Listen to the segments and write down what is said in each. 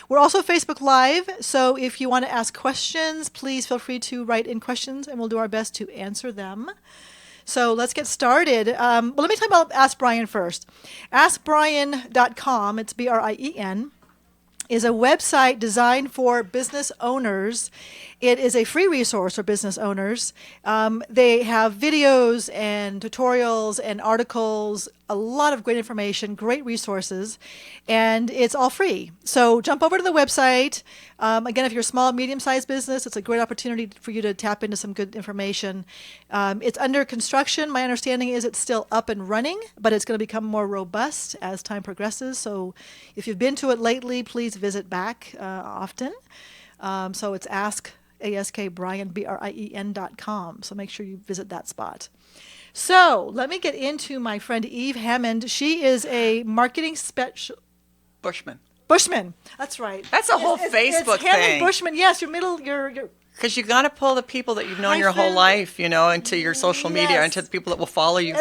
We're also Facebook Live, so if you want to ask questions, please feel free to write in questions, and we'll do our best to answer them. So let's get started. Well, let me talk about Ask Brien first. AskBrien.com, it's Brien, is a website designed for business owners. It is a free resource for business owners. They have videos and tutorials and articles, a lot of great information, great resources, and it's all free. So jump over to the website. Again, if you're a small, medium-sized business, it's a great opportunity for you to tap into some good information. It's under construction. My understanding is it's still up and running, but it's going to become more robust as time progresses. So if you've been to it lately, please visit back often. So it's AskBrien.com. So make sure you visit that spot. So let me get into my friend Eve Hammond. She is a marketing special. Bushman. That's right. That's a whole Facebook it's Hammond thing. Bushman. Yes, your Because you got to pull the people that you've known your whole life, into your social media, Yes. into the people that will follow you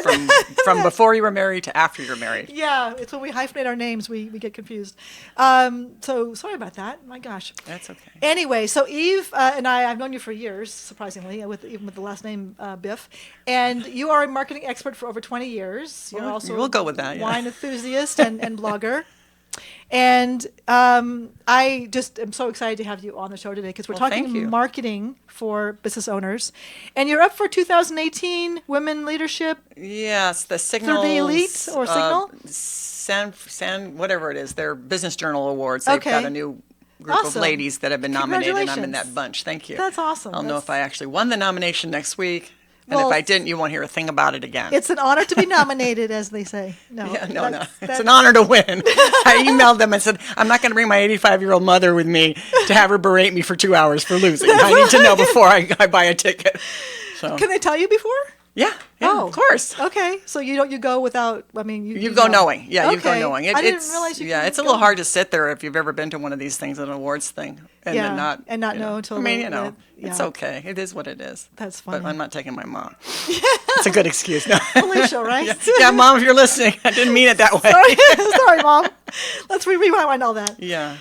from before you were married to after you're married. Yeah, it's when we hyphenate our names, we get confused. So sorry about that. My gosh. That's okay. Anyway, so Eve and I've known you for years, surprisingly, even with the last name Biff. And you are a marketing expert for over 20 years. You're also we'll go with that, yeah. wine enthusiast and blogger. And I just am so excited to have you on the show today because we're talking marketing for business owners. And you're up for 2018 Women Leadership. Yes, the Signal. For the Elite or Signal? Whatever it is, their Business Journal Awards. They've got a new group of ladies that have been nominated, and I'm in that bunch. Thank you. That's awesome. I'll know if I actually won the nomination next week. And if I didn't, you won't hear a thing about it again. It's an honor to be nominated, as they say. No, no. It's an honor to win. I emailed them and said, I'm not going to bring my 85-year-old mother with me to have her berate me for 2 hours for losing. I need to know before I buy a ticket. So. Can they tell you before? Yeah, of course. Okay, so you go without. I mean, you go knowing. Yeah, you go knowing. I didn't realize you. Yeah, it's a little hard to sit there if you've ever been to one of these things, an awards thing, and not know until. I mean, it's okay. It is what it is. That's funny. But I'm not taking my mom. It's a good excuse. No. Felicia, right? Yeah, Mom, if you're listening, I didn't mean it that way. Sorry, Mom. Let's rewind all that. Yeah.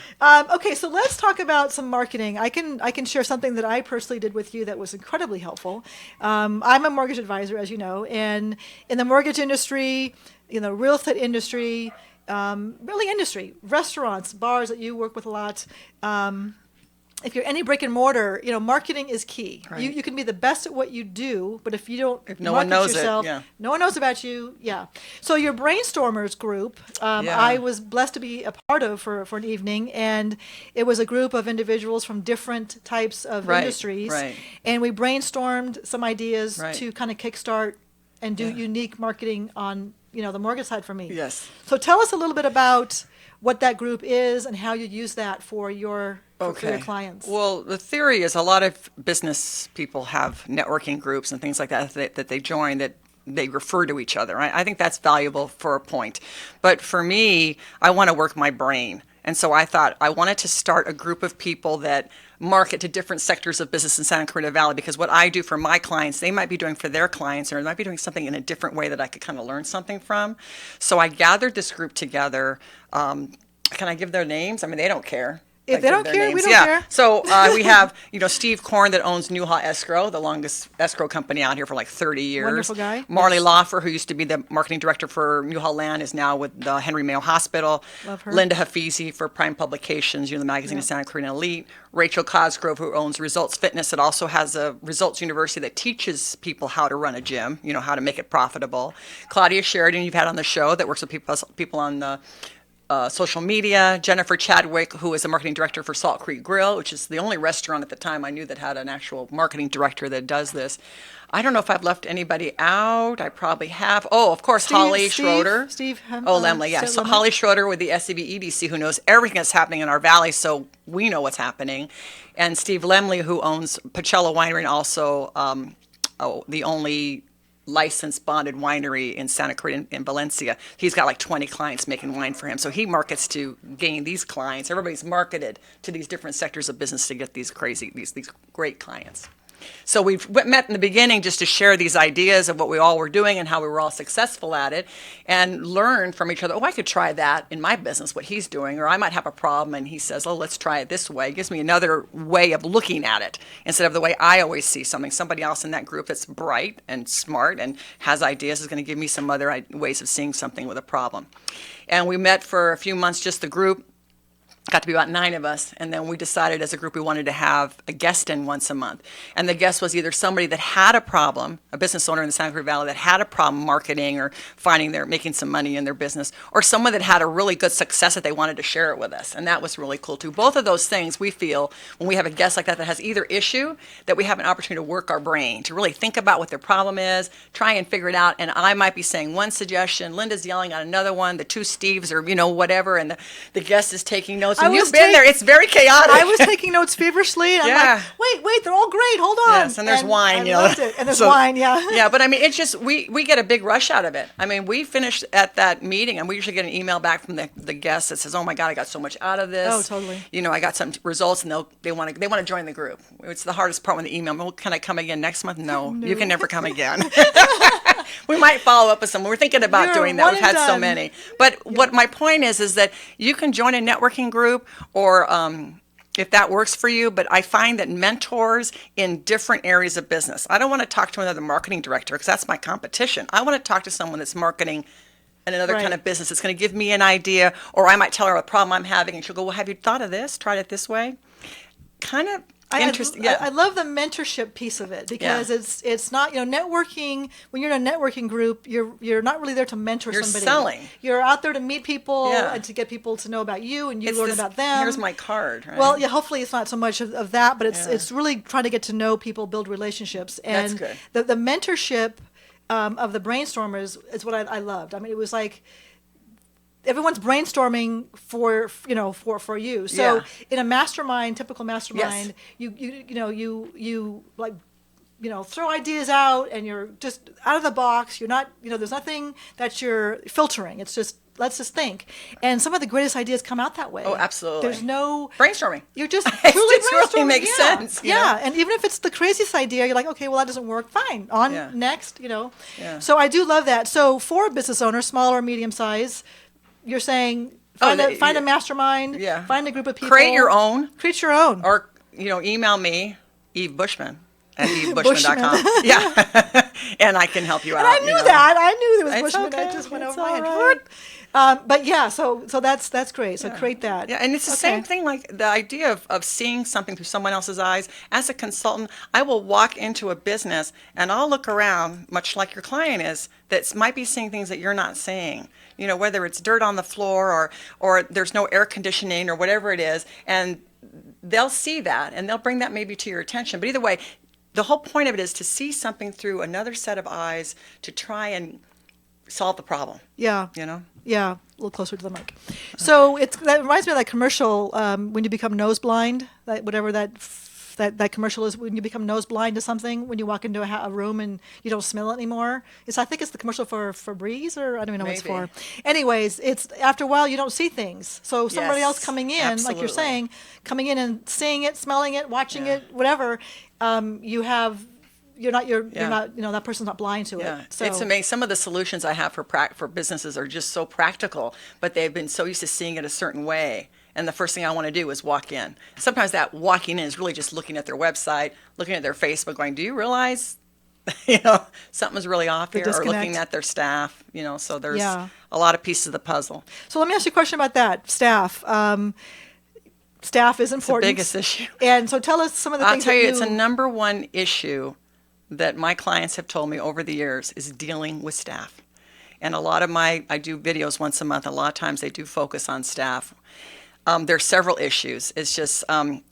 Okay, so let's talk about some marketing. I can share something that I personally did with you that was incredibly helpful. I'm a mortgage advisor, as you know, and in the mortgage industry, real estate industry, really industry, restaurants, bars that you work with a lot. If you're any brick and mortar, marketing is key. Right. You can be the best at what you do, but if no one knows yourself, no one knows about you. Yeah. So your brainstormers group, I was blessed to be a part of for an evening, and it was a group of individuals from different types of industries, and we brainstormed some ideas to kind of kickstart and do unique marketing on the mortgage side for me. Yes. So tell us a little bit about what that group is and how you use that for your clients. Well, the theory is a lot of business people have networking groups and things like that that they join that they refer to each other. I think that's valuable for a point. But for me, I want to work my brain. And so I thought I wanted to start a group of people that market to different sectors of business in Santa Clarita Valley, because what I do for my clients, they might be doing for their clients, or they might be doing something in a different way that I could kind of learn something from. So I gathered this group together. Can I give their names? I mean, they don't care. If they don't care, we don't care. So we have, Steve Korn that owns Newhaw Escrow, the longest escrow company out here for like 30 years. Wonderful guy. Marley Loffer, who used to be the marketing director for Newhaw Land, is now with the Henry Mayo Hospital. Love her. Linda Hafizi for Prime Publications, the magazine of Santa Clarita Elite. Rachel Cosgrove, who owns Results Fitness, that also has a Results University that teaches people how to run a gym, how to make it profitable. Claudia Sheridan, you've had on the show, that works with people on the social media. Jennifer Chadwick, who is a marketing director for Salt Creek Grill, which is the only restaurant at the time I knew that had an actual marketing director that does this. I don't know if I've left anybody out. I probably have. Oh, of course, Holly Schroeder. Lemley, yeah. So Holly Schroeder with the SCB EDC, who knows everything that's happening in our valley, so we know what's happening. And Steve Lemley, who owns Pacello Winery and also the only licensed bonded winery in Santa Clarita in Valencia. He's got like 20 clients making wine for him. So he markets to gain these clients. Everybody's marketed to these different sectors of business to get these great clients. So we've met in the beginning just to share these ideas of what we all were doing and how we were all successful at it, and learn from each other. Oh, I could try that in my business, what he's doing, or I might have a problem and he says, oh, let's try it this way. It gives me another way of looking at it instead of the way I always see something. Somebody else in that group that's bright and smart and has ideas is going to give me some other ways of seeing something with a problem. And we met for a few months, just the group. Got to be about 9 of us, and then we decided as a group we wanted to have a guest in once a month. And the guest was either somebody that had a problem, a business owner in the Santa Cruz Valley that had a problem marketing or making some money in their business, or someone that had a really good success that they wanted to share it with us. And that was really cool too. Both of those things we feel when we have a guest like that has either issue, that we have an opportunity to work our brain, to really think about what their problem is, try and figure it out. And I might be saying one suggestion, Linda's yelling at another one, the 2 Steves are, whatever, and the guest is taking notes. And you've been there. It's very chaotic. I was taking notes feverishly. And I'm like, wait, they're all great. Hold on. Yes, and there's wine. I loved it. And there's wine, yeah. Yeah, but I mean, it's just, we get a big rush out of it. I mean, we finished at that meeting, and we usually get an email back from the guest that says, oh my God, I got so much out of this. Oh, totally. I got some results, and they want to join the group. It's the hardest part when the email, well, can I come again next month? No, you can never come again. We might follow up with some. We're thinking about doing that. We've had so many. But what my point is that you can join a networking group, or if that works for you. But I find that mentors in different areas of business. I don't want to talk to another marketing director because that's my competition. I want to talk to someone that's marketing in another kind of business. It's going to give me an idea, or I might tell her a problem I'm having, and she'll go, well, have you thought of this? Tried it this way? Kind of interesting. I love the mentorship piece of it, because it's not, networking. When you're in a networking group, you're not really there to mentor somebody. You're selling. You're out there to meet people and to get people to know about you, and you learn about them. Here's my card. Right? Well, yeah. Hopefully, it's not so much of that, but it's really trying to get to know people, build relationships, and that's good. The mentorship of the brainstormers is what I loved. I mean, it was like everyone's brainstorming for you. So in a mastermind, typical mastermind, you like, throw ideas out, and you're just out of the box. You're not, there's nothing that you're filtering. It's just, let's just think. And some of the greatest ideas come out that way. Oh, absolutely. There's no brainstorming. You're just truly it brainstorming. Really makes sense. Yeah. And even if it's the craziest idea, you're like, okay, well, that doesn't work. Fine. On next, Yeah. So I do love that. So for a business owner, small or medium size, you're saying find a mastermind, find a group of people. Create your own. Or, email me, Eve Bushman at evebushman.com. Yeah. And I can help you out. And I knew that. I knew there was Bushman. Okay. That just went It's over my head. right. But yeah, so that's great. So create that. Yeah, and it's the same thing, like the idea of seeing something through someone else's eyes. As a consultant, I will walk into a business and I'll look around, much like your client is, that might be seeing things that you're not seeing. Whether it's dirt on the floor or there's no air conditioning or whatever it is, and they'll see that and they'll bring that maybe to your attention. But either way, the whole point of it is to see something through another set of eyes to try and solve the problem. Yeah. Yeah, a little closer to the mic. So that reminds me of that commercial, when you become nose blind, whatever that commercial is, when you become nose blind to something, when you walk into a room and you don't smell it anymore. I think it's the commercial for Febreze, or I don't even know what it's for. Anyways, it's after a while you don't see things. So somebody else coming in, like you're saying, coming in and seeing it, smelling it, watching it, whatever, you're not that person's not blind to it. So it's amazing. Some of the solutions I have for businesses are just so practical, but they've been so used to seeing it a certain way. And the first thing I want to do is walk in. Sometimes that walking in is really just looking at their website, looking at their Facebook, going, do you realize, something's really off here? Or looking at their staff, so there's a lot of pieces of the puzzle. So let me ask you a question about that, staff. Staff is important. It's the biggest issue. And so tell us some of the things I'll tell you, it's a number one issue that my clients have told me over the years is dealing with staff. And a lot of I do videos once a month. A lot of times they do focus on staff. There are several issues. It's just,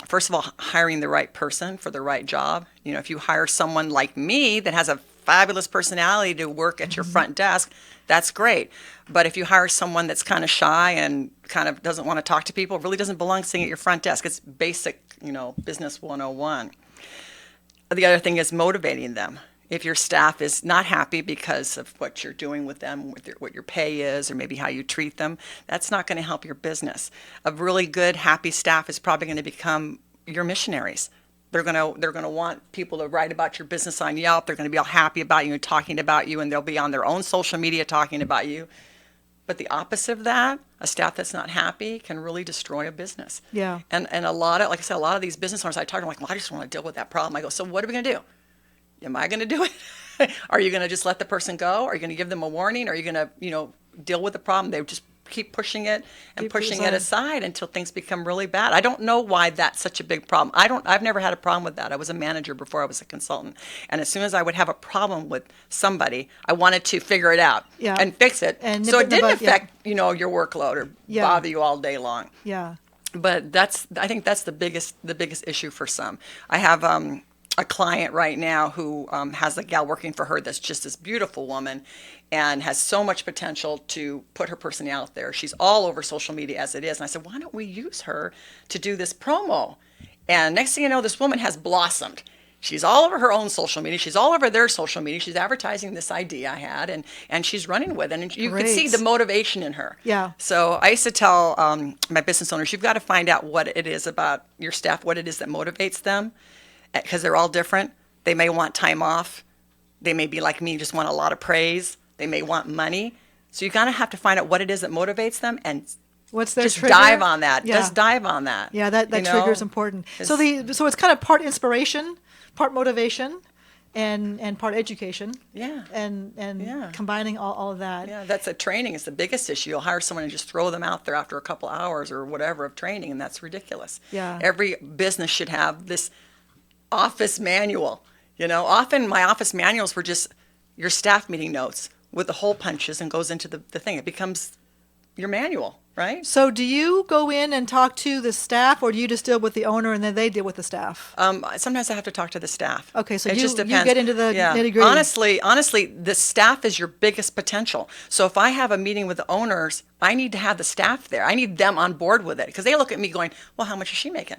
first of all, hiring the right person for the right job. If you hire someone like me that has a fabulous personality to work at your front desk, that's great. But if you hire someone that's kind of shy and kind of doesn't want to talk to people, really doesn't belong sitting at your front desk. It's basic, business 101. The other thing is motivating them. If your staff is not happy because of what you're doing with them, what your pay is, or maybe how you treat them, that's not going to help your business. A really good, happy staff is probably going to become your missionaries. They're gonna want people to write about your business on Yelp. They're gonna be all happy about you and talking about you, and they'll be on their own social media talking about you. But the opposite of that, a staff that's not happy can really destroy a business. Yeah. And a lot of, like I said, a lot of these business owners I talk to, I'm like, well, I just want to deal with that problem. I go, so what are we gonna do? Am I gonna do it? Are you gonna just let the person go? Are you gonna give them a warning? Are you gonna, deal with the problem? They just keep pushing it and Keep pushing it it aside until things become really bad. I don't know why that's such a big problem. I've never had a problem with that. I was a manager before I was a consultant. And as soon as I would have a problem with somebody, I wanted to figure it out and fix it. And so it didn't yeah. affect, your workload or bother you all day long. Yeah. But I think that's the biggest issue for some. I have a client right now who has a gal working for her that's just this beautiful woman and has so much potential to put her personality out there. She's all over social media as it is. And I said, why don't we use her to do this promo? And next thing you know, this woman has blossomed. She's all over her own social media. She's all over their social media. She's advertising this idea I had, and she's running with it. And you can see the motivation in her. Yeah. So I used to tell my business owners, you've got to find out what it is about your staff, what it is that motivates them, because they're all different. They may want time off. They may be like me, just want a lot of praise. They may want money. So you kind of have to find out what it is that motivates them and what's their just trigger? dive on that. Yeah. Just dive on that. Yeah, that trigger is important. So it's kind of part inspiration, part motivation, and part education. Yeah. And combining all of that. Yeah, that's training is the biggest issue. You'll hire someone and just throw them out there after a couple hours or whatever of training, and that's ridiculous. Yeah. Every business should have this office manual. Often my office manuals were just your staff meeting notes with the hole punches and goes into the thing. It becomes your manual, right? So do you go in and talk to the staff, or do you just deal with the owner and then they deal with the staff? Sometimes I have to talk to the staff. Okay, so it you just depends. get into the nitty-gritty. Honestly, the staff is your biggest potential. So if I have a meeting with the owners, I need to have the staff there. I need them on board with it because they look at me going, well, how much is she making?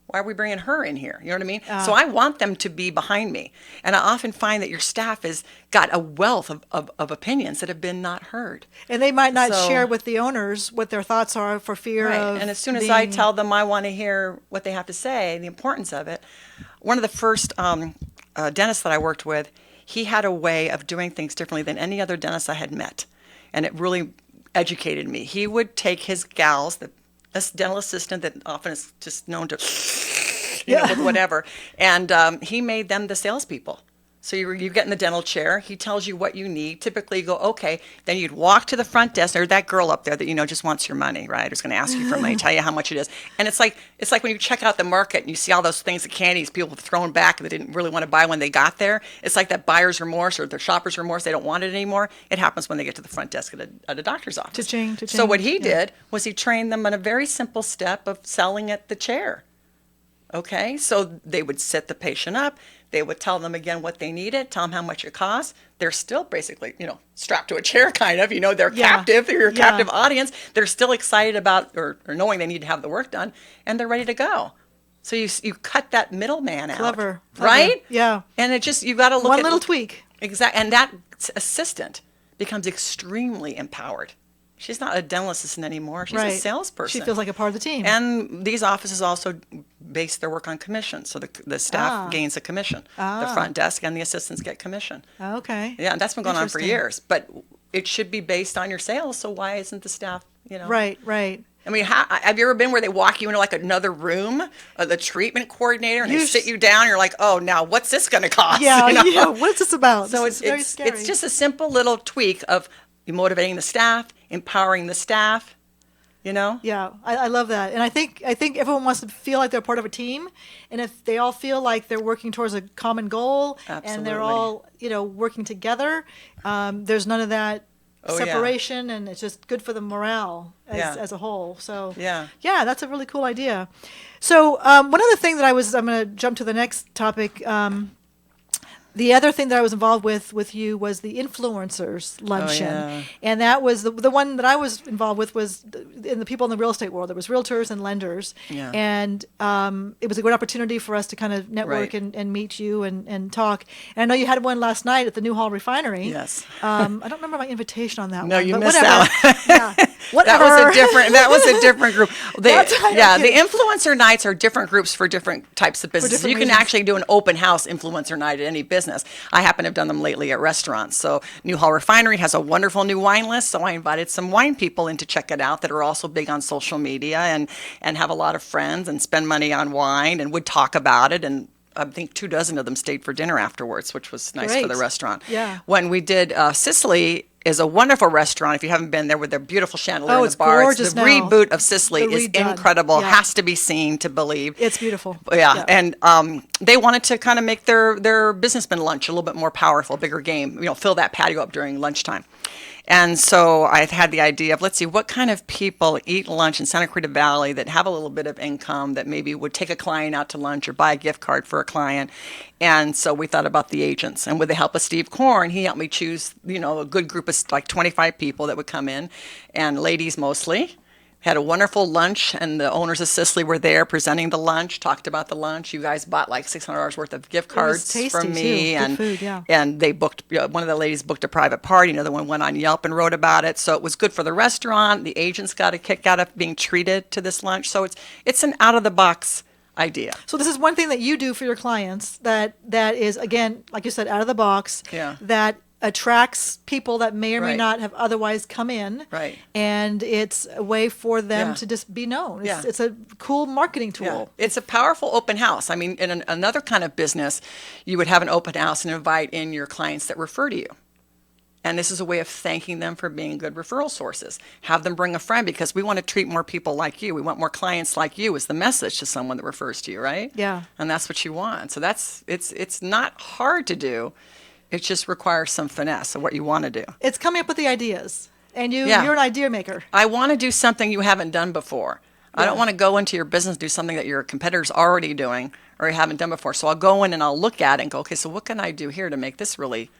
Why are we bringing her in here? You know what I mean? So I want them to be behind me. And I often find that your staff has got a wealth of opinions that have been not heard. And they might not share with the owners what their thoughts are for fear of And as soon as I tell them I want to hear what they have to say, the importance of it, one of the first dentists that I worked with, he had a way of doing things differently than any other dentist I had met. And it really educated me. He would take his gals, this dental assistant that often is just known to, with whatever. And he made them the salespeople. So you get in the dental chair. He tells you what you need. Typically, you go, okay. Then you'd walk to the front desk. There's that girl up there that just wants your money, right? Who's going to ask you for money, tell you how much it is. And it's like when you check out the market and you see all those things, the candies people have thrown back that they didn't really want to buy when they got there. It's like that buyer's remorse or their shopper's remorse. They don't want it anymore. It happens when they get to the front desk at a doctor's office. Cha-ching. So what he did was he trained them on a very simple step of selling at the chair. Okay, so they would set the patient up. They would tell them again what they needed, tell them how much it costs. They're still basically, strapped to a chair kind of, they're captive. They're your captive audience. They're still excited about or knowing they need to have the work done, and they're ready to go. So you cut that middleman out. Clever. Right? Yeah. And you got to look at one little tweak. Exactly. And that assistant becomes extremely empowered. She's not a dental assistant anymore. She's a salesperson. She feels like a part of the team. And these offices also base their work on commission. So the staff gains a commission. The front desk and the assistants get commission. Okay. Yeah, and that's been going on for years. But it should be based on your sales. So why isn't the staff, Right. I mean, have you ever been where they walk you into like another room, the treatment coordinator, and they sit you down, and you're like, oh, now what's this going to cost? Yeah, what's this about? So it's very scary. It's just a simple little tweak of motivating the staff, empowering the staff, Yeah, I love that. And I think everyone wants to feel like they're part of a team. And if they all feel like they're working towards a common goal and they're all, working together, there's none of that separation, and it's just good for the morale as a whole. So yeah, that's a really cool idea. So one other thing that I'm going to jump to the next topic. The other thing that I was involved with you was the Influencers Luncheon. yeah. And that was the one that I was involved with was in the people in the real estate world. There was realtors and lenders. Yeah. And it was a great opportunity for us to kind of network Right. and meet you and talk. And I know you had one last night at the Newhall Refinery. Yes. I don't remember my invitation on that No, one. you but missed whatever. that one. Yeah. Whatever. That was a different group. That's right, Yeah, okay. the influencer nights are different groups for different types of businesses. different You can reasons. actually do an open house influencer night at any business. I happen to have done them lately at restaurants. So Newhall Refinery has a wonderful new wine list. So I invited some wine people in to check it out that are also big on social media and have a lot of friends and spend money on wine and would talk about it. And I think 24 of them stayed for dinner afterwards, which was nice for the Great. restaurant. Yeah. When we did Sicily is a wonderful restaurant. If you haven't been there, with their beautiful chandelier Oh, in it's the bar, gorgeous the now. reboot of Sicily The is redone. incredible. Yeah. Has to be seen to believe. It's beautiful. Yeah, and they wanted to kind of make their businessman lunch a little bit more powerful, bigger game. Fill that patio up during lunchtime. And so I had the idea of, let's see, what kind of people eat lunch in Santa Clarita Valley that have a little bit of income that maybe would take a client out to lunch or buy a gift card for a client. And so we thought about the agents. And with the help of Steve Korn, he helped me choose, a good group of like 25 people that would come in, and ladies mostly. Had a wonderful lunch, and the owners of Sicily were there presenting the lunch, talked about the lunch. You guys bought like $600 worth of gift cards tasty, from me. too. Good And, food, yeah. and they booked, one of the ladies booked a private party. Another one went on Yelp and wrote about it. So it was good for the restaurant. The agents got a kick out of being treated to this lunch. So it's an out-of-the-box idea. So this is one thing that you do for your clients that is, again, like you said, out of the box. Yeah. That attracts people that may or may Right. not have otherwise come in. Right. And it's a way for them Yeah. to just be known. It's, Yeah. it's a cool marketing Yeah. tool. It's a powerful open house. I mean, in another kind of business, you would have an open house and invite in your clients that refer to you. And this is a way of thanking them for being good referral sources. Have them bring a friend, because we want to treat more people like you. We want more clients like you is the message to someone that refers to you, right? Yeah. And that's what you want. So it's not hard to do. It just requires some finesse of what you want to do. It's coming up with the ideas. And Yeah. you're an idea maker. I want to do something you haven't done before. I don't want to go into your business and do something that your competitor's already doing or you haven't done before. So I'll go in and I'll look at it and go, okay, so what can I do here to make this really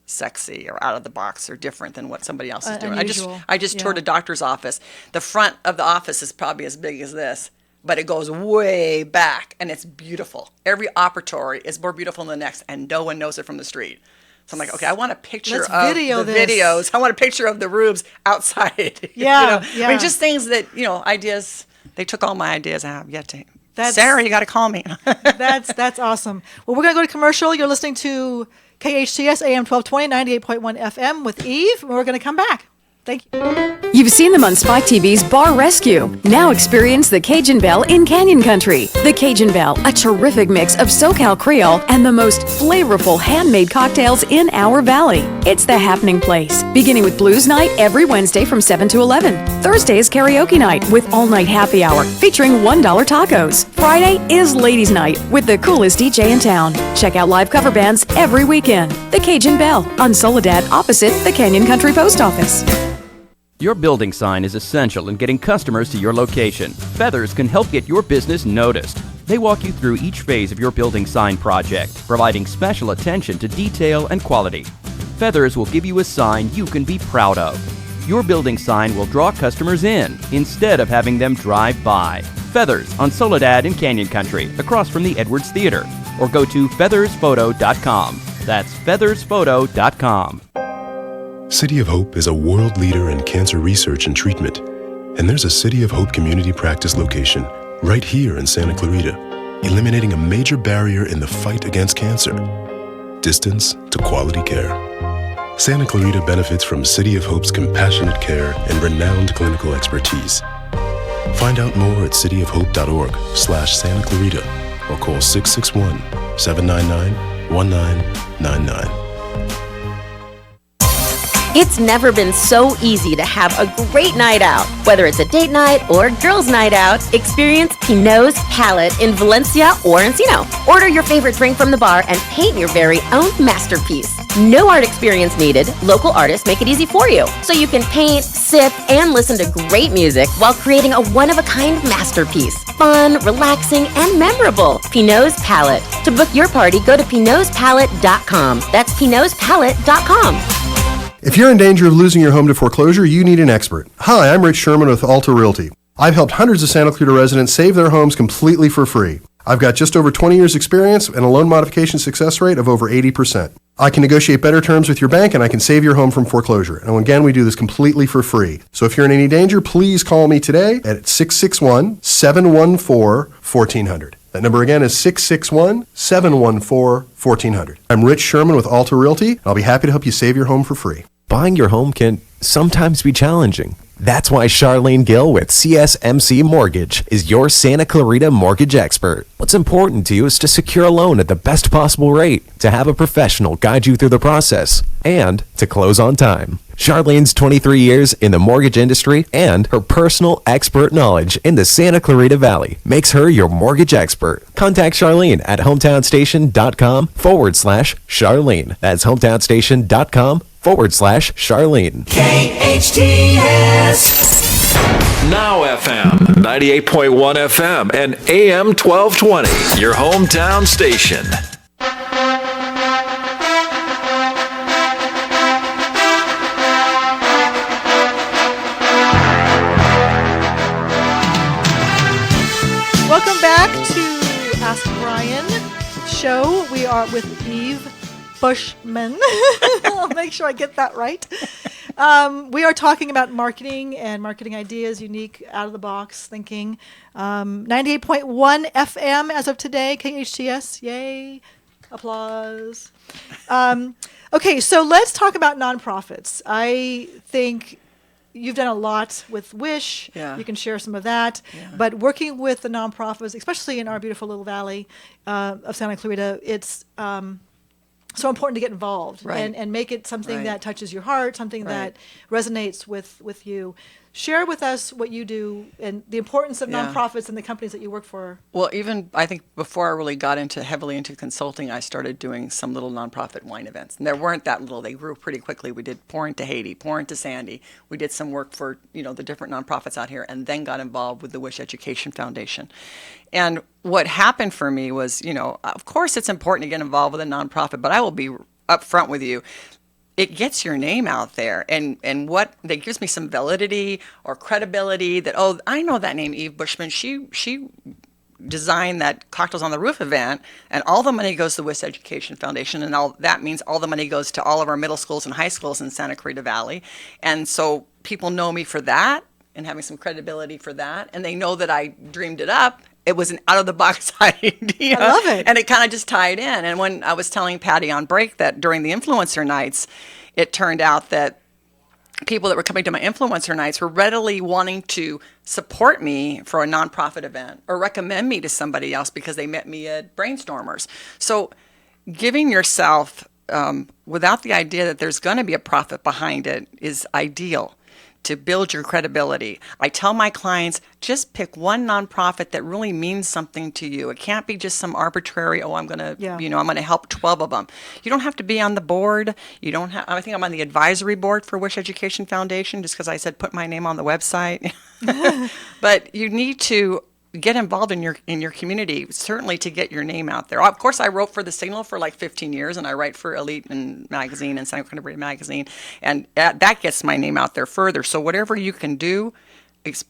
sexy or out of the box or different than what somebody else is doing? Unusual. I just toured Yeah. a doctor's office. The front of the office is probably as big as this, but it goes way back and it's beautiful. Every operatory is more beautiful than the next, and no one knows it from the street. So I'm like, okay, I want a picture Let's of video the this. videos. I want a picture of the rooms outside. Yeah, I yeah. mean, just things that, ideas. They took all my ideas. I have yet to. That's- Sarah, you got to call me. That's awesome. Well, we're going to go to commercial. You're listening to KHTS AM 1220, 98.1 FM with Eve. And we're going to come back. Thank you. You've seen them on Spike TV's Bar Rescue. Now experience the Cajun Belle in Canyon Country. The Cajun Belle, a terrific mix of SoCal Creole and the most flavorful handmade cocktails in our valley. It's the happening place, beginning with Blues Night every Wednesday from 7 to 11. Thursday is karaoke night with all-night happy hour featuring $1 tacos. Friday is Ladies Night with the coolest DJ in town. Check out live cover bands every weekend. The Cajun Belle on Soledad opposite the Canyon Country Post Office. Your building sign is essential in getting customers to your location. Feathers can help get your business noticed. They walk you through each phase of your building sign project, providing special attention to detail and quality. Feathers will give you a sign you can be proud of. Your building sign will draw customers in instead of having them drive by. Feathers on Soledad in Canyon Country, across from the Edwards Theater. Or go to feathersphoto.com. That's feathersphoto.com. City of Hope is a world leader in cancer research and treatment. And there's a City of Hope community practice location right here in Santa Clarita, eliminating a major barrier in the fight against cancer: distance to quality care. Santa Clarita benefits from City of Hope's compassionate care and renowned clinical expertise. Find out more at cityofhope.org/Santa Clarita or call 661-799-1999. It's never been so easy to have a great night out. Whether it's a date night or girls' night out, experience Pinot's Palette in Valencia or Encino. Order your favorite drink from the bar and paint your very own masterpiece. No art experience needed. Local artists make it easy for you. So you can paint, sip, and listen to great music while creating a one-of-a-kind masterpiece. Fun, relaxing, and memorable. Pinot's Palette. To book your party, go to pinotspalette.com. That's pinotspalette.com. If you're in danger of losing your home to foreclosure, you need an expert. Hi, I'm Rich Sherman with Alta Realty. I've helped hundreds of Santa Clarita residents save their homes completely for free. I've got just over 20 years experience and a loan modification success rate of over 80%. I can negotiate better terms with your bank and I can save your home from foreclosure. And again, we do this completely for free. So if you're in any danger, please call me today at 661-714-1400. That number again is 661-714-1400. I'm Rich Sherman with Alta Realty, and I'll be happy to help you save your home for free. Buying your home can sometimes be challenging. That's why Charlene Gill with CSMC Mortgage is your Santa Clarita mortgage expert. What's important to you is to secure a loan at the best possible rate, to have a professional guide you through the process, and to close on time. Charlene's 23 years in the mortgage industry and her personal expert knowledge in the Santa Clarita Valley makes her your mortgage expert. Contact Charlene at hometownstation.com/Charlene. That's hometownstation.com/Charlene. KHTS. Now FM, 98.1 FM and AM 1220, your hometown station. Welcome back to Ask Brien show. We are with Eve Bushman. I'll make sure I get that right. We are talking about marketing and marketing ideas, unique, out-of-the-box thinking. 98.1 FM as of today, KHTS. Yay. Applause. Okay, so let's talk about nonprofits. I think you've done a lot with Wish. Yeah. You can share some of that. Yeah. But working with the nonprofits, especially in our beautiful little valley of Santa Clarita, it's so important to get involved and make it something that touches your heart, something that resonates with you. Share with us what you do and the importance of nonprofits and the companies that you work for. Well, even I think before I really got heavily into consulting, I started doing some little nonprofit wine events. And they weren't that little. They grew pretty quickly. We did Pour Into Haiti, Pour Into Sandy. We did some work for, the different nonprofits out here, and then got involved with the Wish Education Foundation. And what happened for me was, of course it's important to get involved with a nonprofit, but I will be upfront with you. It gets your name out there, and what that gives me some validity or credibility that, I know that name, Eve Bushman. She designed that Cocktails on the Roof event, and all the money goes to the Wish Education Foundation, and all that means all the money goes to all of our middle schools and high schools in Santa Clarita Valley. And so people know me for that and having some credibility for that, and they know that I dreamed it up. It was an out-of-the-box idea. I love it. And it kind of just tied in. And when I was telling Patty on break that during the influencer nights, it turned out that people that were coming to my influencer nights were readily wanting to support me for a nonprofit event or recommend me to somebody else because they met me at Brainstormers. So giving yourself, without the idea that there's going to be a profit behind it, is ideal to build your credibility. I tell my clients, just pick one nonprofit that really means something to you. It can't be just some arbitrary, I'm going to, I'm going to help 12 of them. You don't have to be on the board. You don't have, I think I'm on the advisory board for Wish Education Foundation just because I said put my name on the website. But you need to get involved in your community, certainly to get your name out there. Of course, I wrote for The Signal for like 15 years, and I write for Elite and Magazine and Santa Clarita Magazine, and that gets my name out there further. So whatever you can do,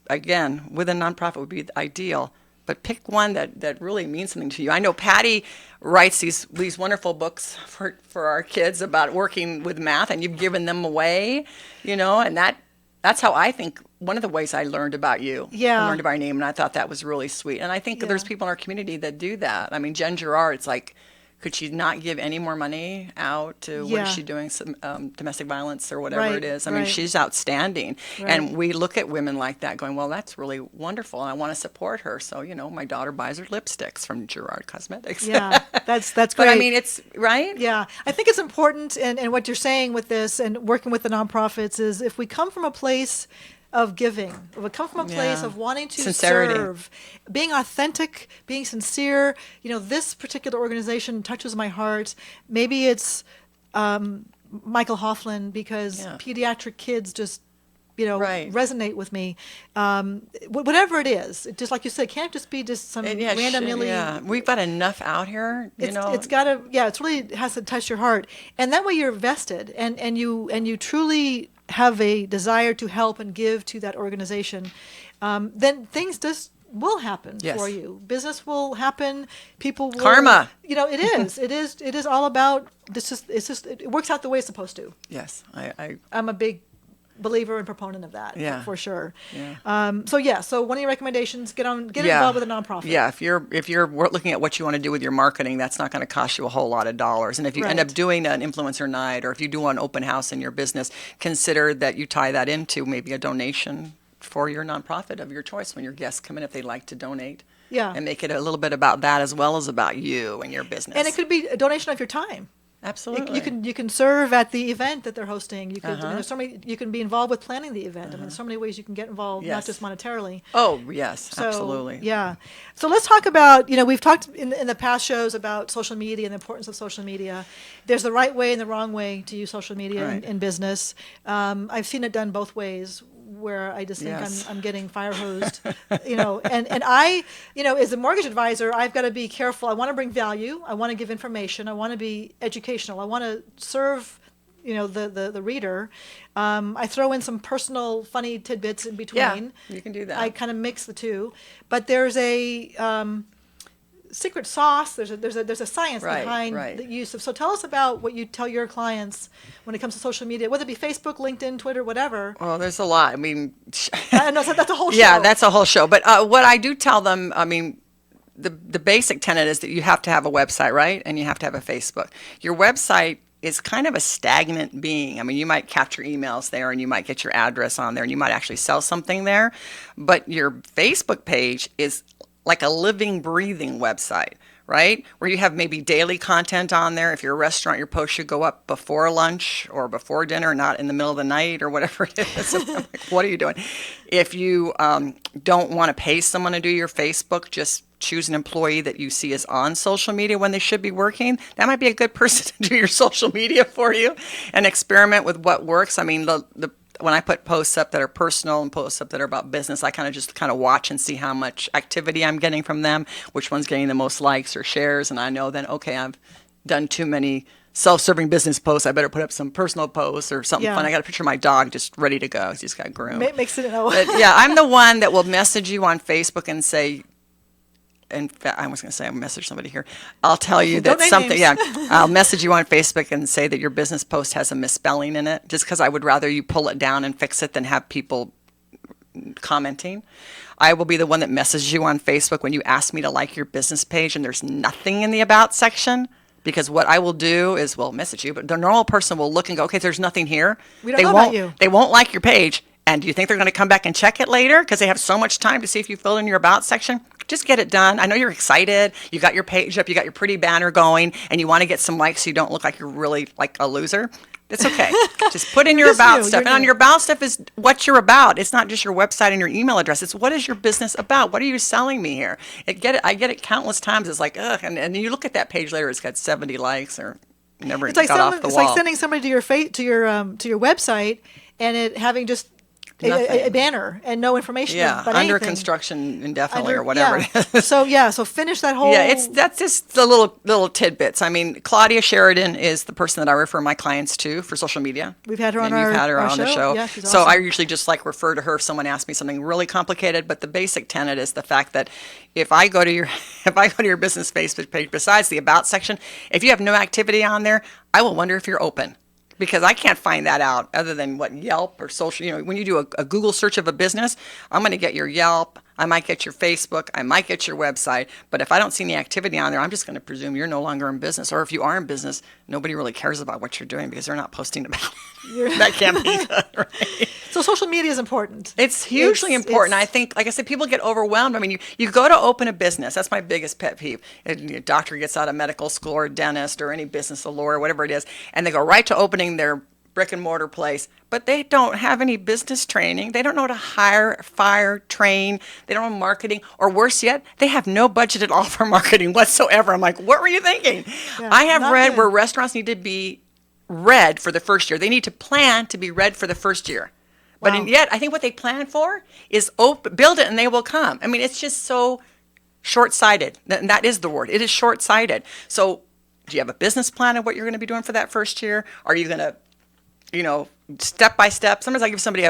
again, with a nonprofit would be ideal, but pick one that really means something to you. I know Patty writes these wonderful books for our kids about working with math, and you've given them away, and that's how I think. One of the ways I learned about you, I learned about your name, and I thought that was really sweet. And I think there's people in our community that do that. I mean, Jen Gerard, it's like Could she not give any more money out to what Yeah. is she doing? Some domestic violence or whatever Right, it is. I mean, right. she's outstanding. Right. And we look at women like that going, well, that's really wonderful. And I want to support her. So, my daughter buys her lipsticks from Gerard Cosmetics. Yeah, that's great. But I mean, it's right. Yeah, I think it's important, and what you're saying with this and working with the nonprofits is if we come from a place of giving, if we come from a place Yeah. of wanting to Sincerity. serve, being authentic, being sincere, this particular organization touches my heart. Maybe it's Michael Hoffman because Yeah. pediatric kids just Right. resonate with me. Whatever it is, just like you said, it can't just be just some Yeah, randomly. yeah. We've got enough out here, It's got to, it's really has to touch your heart, and that way you're vested, and you truly have a desire to help and give to that organization. Then things just will happen Yes. for you. Business will happen. People will, Karma. It is all about this. It works out the way it's supposed to. Yes, I'm a big believer and proponent of that. Yeah. for sure. Yeah. So one of your recommendations: get involved with a nonprofit. Yeah, if you're looking at what you want to do with your marketing, that's not going to cost you a whole lot of dollars. And if you end Right. up doing an influencer night, or if you do an open house in your business, consider that you tie that into maybe a donation for your nonprofit of your choice when your guests come in if they'd like to donate. Yeah. And make it a little bit about that as well as about you and your business. And it could be a donation of your time. Absolutely. You can serve at the event that they're hosting. You could Uh-huh. you can be involved with planning the event. I mean, there's so many ways you can get involved, not Yes. just monetarily. Oh, yes, So, absolutely. Yeah. So let's talk about, we've talked in the past shows about social media and the importance of social media. There's the right way and the wrong way to use social media Right. in business. I've seen it done both ways, where I just think Yes. I'm getting fire hosed, and I, as a mortgage advisor, I've got to be careful. I want to bring value. I want to give information. I want to be educational. I want to serve, the reader. I throw in some personal funny tidbits in between. Yeah, you can do that. I kind of mix the two, but there's a secret sauce. There's a science Right, behind right. the use of. So tell us about what you tell your clients when it comes to social media, whether it be Facebook, LinkedIn, Twitter, whatever. Well, there's a lot. I mean, I know, so that's a whole show. yeah, that's a whole show. But what I do tell them, I mean, the basic tenet is that you have to have a website, right? And you have to have a Facebook. Your website is kind of a stagnant being. I mean, you might capture emails there and you might get your address on there and you might actually sell something there. But your Facebook page is like a living, breathing website, right? Where you have maybe daily content on there. If you're a restaurant, your post should go up before lunch or before dinner, not in the middle of the night or whatever it is. I'm like, what are you doing? If you don't want to pay someone to do your Facebook, just choose an employee that you see is on social media when they should be working. That might be a good person to do your social media for you and experiment with what works. I mean, when I put posts up that are personal and posts up that are about business, I kind of watch and see how much activity I'm getting from them, which one's getting the most likes or shares, and I know then, okay, I've done too many self-serving business posts. I better put up some personal posts or something Yeah. fun. I got a picture of my dog just ready to go. He just got groomed. Makes it But yeah, I'm the one that will message you on Facebook and say, in fact, I was going to say I'll message somebody here. I'll tell you Don't that name something, names. yeah, I'll message you on Facebook and say that your business post has a misspelling in it, just because I would rather you pull it down and fix it than have people commenting. I will be the one that messages you on Facebook when you ask me to like your business page and there's nothing in the about section. Because what I will do is, message you, but the normal person will look and go, okay, there's nothing here. We don't know about you. They won't like your page. And do you think they're going to come back and check it later because they have so much time to see if you filled in your about section? Just get it done. I know you're excited. You got your page up. You got your pretty banner going, and you want to get some likes so you don't look like you're really like a loser. It's okay. Just put in your Just about you, stuff. you're And on new. your about stuff is what you're about. It's not just your website and your email address. It's what is your business about? What are you selling me here? I get it countless times. It's like, ugh. And you look at that page later, it's got 70 likes or never It's like got off the it's wall. like sending somebody to your website and it having just a Nothing. banner and no information Yeah, about under anything. construction indefinitely Under- or whatever yeah. it is. So finish that whole. Yeah, that's just the little tidbits. I mean, Claudia Sheridan is the person that I refer my clients to for social media. We've had her on and you've had her our on the show. Yeah, she's So awesome. I usually just refer to her if someone asks me something really complicated. But the basic tenet is the fact that if I go to your business Facebook page, besides the about section, if you have no activity on there, I will wonder if you're open. because I can't find that out other than what Yelp or social. When you do a Google search of a business, I'm going to get your Yelp. I might get your Facebook. I might get your website. But if I don't see any activity on there, I'm just going to presume you're no longer in business. Or if you are in business, nobody really cares about what you're doing because they're not posting about it. That can't be done, right? So social media is important. It's hugely important. I think, like I said, people get overwhelmed. I mean, you go to open a business. That's my biggest pet peeve. A doctor gets out of medical school or a dentist or any business, a lawyer, whatever it is, and they go right to opening their brick and mortar place, but they don't have any business training. They don't know how to hire, fire, train. They don't know marketing, or worse yet, they have no budget at all for marketing whatsoever. I'm like, what were you thinking? Yeah, I have read good. where restaurants need to be read for the first year. They need to plan to be read for the first year. But Wow. yet, I think what they plan for is build it and they will come. I mean, it's just so short-sighted. And that is the word. It is short-sighted. So do you have a business plan of what you're going to be doing for that first year? Are you going to, step by step? Sometimes I give somebody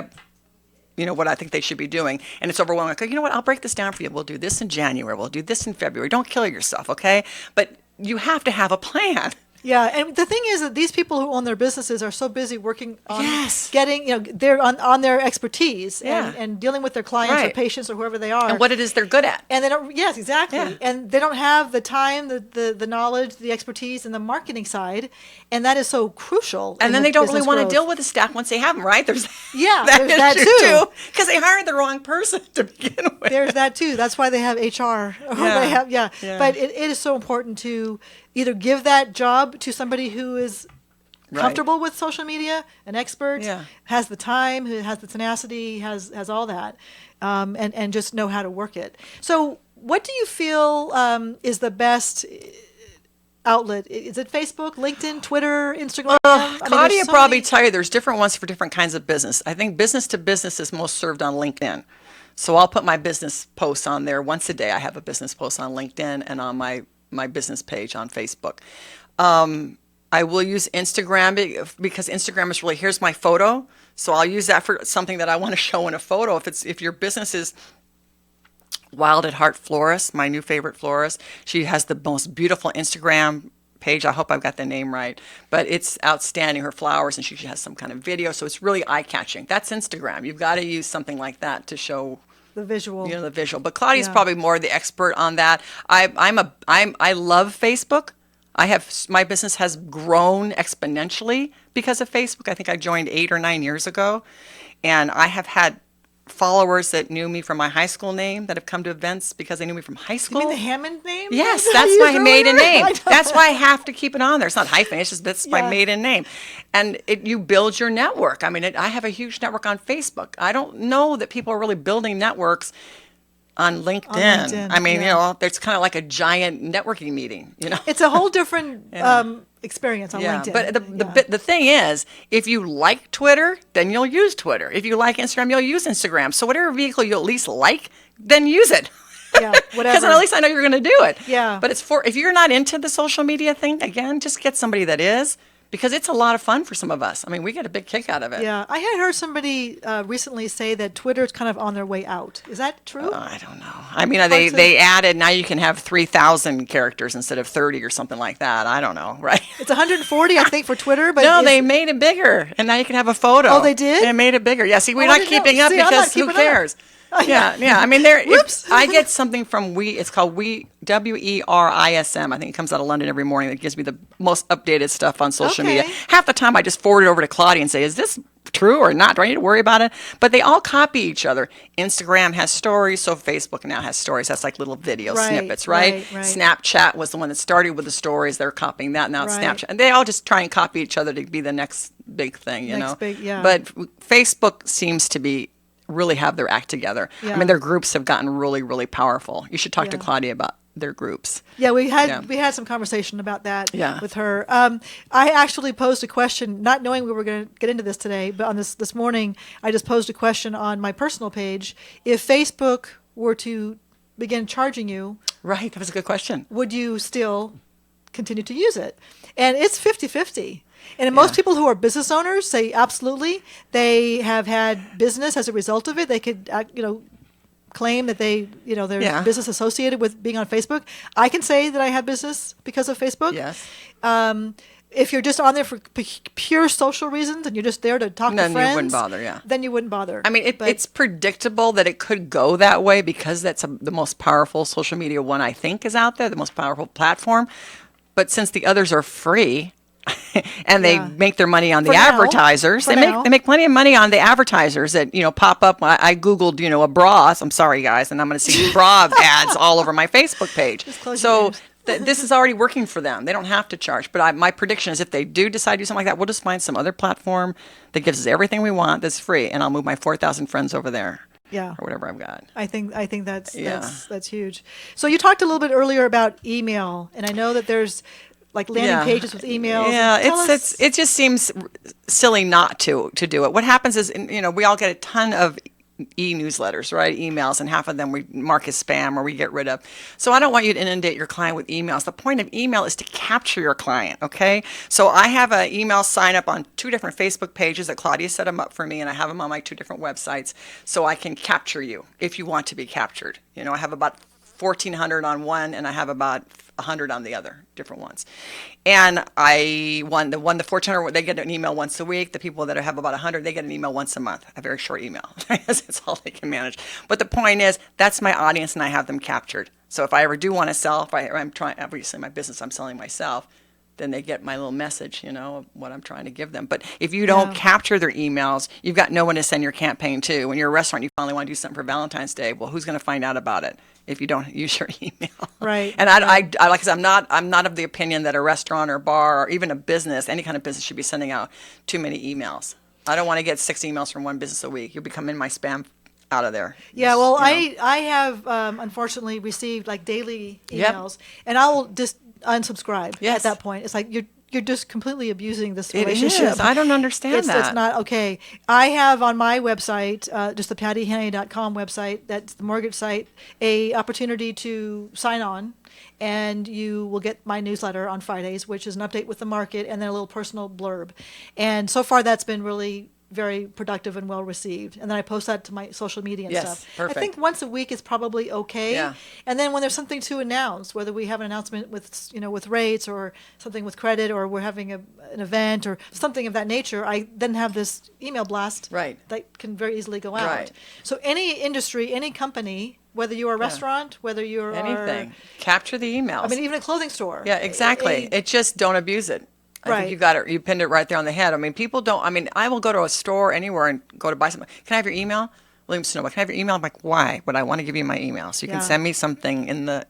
what I think they should be doing, and it's overwhelming. I go, you know what? I'll break this down for you. We'll do this in January. We'll do this in February. Don't kill yourself, okay? But you have to have a plan. Yeah, and the thing is that these people who own their businesses are so busy working on Yes. getting, they're on their expertise Yeah. and dealing with their clients or Right. patients or whoever they are. And what it is they're good at. And they don't, yes, exactly. Yeah. And they don't have the time, the knowledge, the expertise, and the marketing side. And that is so crucial. And in then the they don't really business want to growth. deal with the staff once they have them, right? There's Yeah, there's that issue too. because they hired the wrong person to begin with. There's that too. That's why they have HR. Or Yeah. they have, Yeah. But it is so important to either give that job to somebody who is Right. comfortable with social media, an expert, Yeah. has the time, who has the tenacity, has all that, and just know how to work it. So, what do you feel is the best outlet? Is it Facebook, LinkedIn, Twitter, Instagram? I mean, Claudia there's so probably many- tell you there's different ones for different kinds of business. I think business to business is most served on LinkedIn. So I'll put my business posts on there once a day. I have a business post on LinkedIn and on my business page on Facebook. I will use Instagram because Instagram is really, here's my photo. So I'll use that for something that I want to show in a photo. If your business is Wild at Heart Florist, my new favorite florist, she has the most beautiful Instagram page. I hope I've got the name right, but it's outstanding, her flowers, and she has some kind of video. So it's really eye-catching. That's Instagram. You've got to use something like that to show the visual. the visual. But Claudia's Yeah. probably more the expert on that. I love Facebook. My business has grown exponentially because of Facebook. I think I joined 8 or 9 years ago, and I have had followers that knew me from my high school name that have come to events because they knew me from high You school. mean the Hammond name? Yes, that that's you my used maiden earlier? name. I know. That's why I have to keep it on there. It's not hyphen. It's just that's my Yeah. maiden name, and you build your network. I mean, I have a huge network on Facebook. I don't know that people are really building networks on LinkedIn. LinkedIn, I mean, yeah. it's kind of like a giant networking meeting. It's a whole different experience on LinkedIn. But the thing is, if you like Twitter, then you'll use Twitter. If you like Instagram, you'll use Instagram. So whatever vehicle you at least like, then use it. Yeah, Because whatever. at least I know you're going to do it. Yeah. But if you're not into the social media thing, again, just get somebody that is, because it's a lot of fun for some of us. I mean, we get a big kick out of it. Yeah, I had heard somebody recently say that Twitter's kind of on their way out. Is that true? I don't know. I mean, they added, now you can have 3,000 characters instead of 30 or something like that. I don't know, right? It's 140, I think, for Twitter. But No, is- they made it bigger, and now you can have a photo. Oh, they did? They made it bigger. Yeah, see, we're Oh, I not didn't know. keeping up See, I'm not because who keeping up. cares? Yeah. I mean, Whoops. I get something from it's called WERISM. I think it comes out of London every morning. That gives me the most updated stuff on social media. Okay. Half the time, I just forward it over to Claudia and say, "Is this true or not? Do I need to worry about it?" But they all copy each other. Instagram has stories, so Facebook now has stories. That's like little video Right, snippets, right? right. Snapchat was the one that started with the stories. They're copying that now. It's Right. Snapchat, and they all just try and copy each other to be the next big thing, you Next know. big, yeah. But Facebook seems to be really have their act together. Yeah. I mean, their groups have gotten really, really powerful. You should talk to Yeah. Claudia about their groups. Yeah, we had Yeah. some conversation about that Yeah. with her. I actually posed a question, not knowing we were going to get into this today, but on this morning, I just posed a question on my personal page. If Facebook were to begin charging you, Right, that was a good question. would you still continue to use it? And it's 50-50. And most people who are business owners say absolutely. They have had business as a result of it. They could, claim that their Yeah. business associated with being on Facebook. I can say that I have business because of Facebook. Yes. if you're just on there for pure social reasons and you're just there to talk to Then friends, you wouldn't bother, yeah. then you wouldn't bother. I mean, it's predictable that it could go that way because that's the most powerful social media one I think is out there, the most powerful platform. But since the others are free and they make their money on the advertisers, they make plenty of money on the advertisers that, pop up. I Googled, a bra. I'm sorry, guys. And I'm going to see bra ads all over my Facebook page. So this is already working for them. They don't have to charge. But my prediction is if they do decide to do something like that, we'll just find some other platform that gives us everything we want that's free. And I'll move my 4,000 friends over there. Yeah. Or whatever I've got. I think that's huge. So you talked a little bit earlier about email, and I know that there's like landing pages with emails. Yeah, it just seems silly not to do it. What happens is, we all get a ton of e-newsletters, right? Emails, and half of them we mark as spam or we get rid of. So I don't want you to inundate your client with emails. The point of email is to capture your client, okay? So I have an email sign up on 2 different Facebook pages that Claudia set them up for me, and I have them on my 2 different websites so I can capture you if you want to be captured. I have about 1,400 on one, and I have about 100 on the other, different ones. And the 1,400, they get an email once a week. The people that have about 100, they get an email once a month, a very short email. That's all they can manage. But the point is, that's my audience, and I have them captured. So if I ever do want to sell, I'm trying, obviously my business, I'm selling myself, then they get my little message, of what I'm trying to give them. But if you don't capture their emails, you've got no one to send your campaign to. When you're a restaurant, you finally want to do something for Valentine's Day. Well, who's going to find out about it if you don't use your email? Right. And I like I said, I'm not of the opinion that a restaurant or bar or even a business, any kind of business, should be sending out too many emails. I don't want to get 6 emails from one business a week. You'll become in my spam out of there. Yeah, well, I have unfortunately received like daily emails, and I will just unsubscribe at that point. It's like you're just completely abusing this relationship. It is. I don't understand that. It's not okay. I have on my website, just the pattyhaney.com website, that's the mortgage site, a opportunity to sign on, and you will get my newsletter on Fridays, which is an update with the market and then a little personal blurb. And so far that's been really very productive and well received. And then I post that to my social media and stuff. Perfect. I think once a week is probably okay. Yeah. And then when there's something to announce, whether we have an announcement with rates or something with credit, or we're having an event or something of that nature, I then have this email blast that can very easily go out. Right. So any industry, any company, whether you're a restaurant, whether you're anything, capture the emails. I mean, even a clothing store. Yeah, exactly. It just don't abuse it. I think you pinned it right there on the head. I mean, people don't, I will go to a store anywhere and go to buy something. Can I have your email? William Sonoma, can I have your email? I'm like, why would I want to give you my email? So you can send me something in the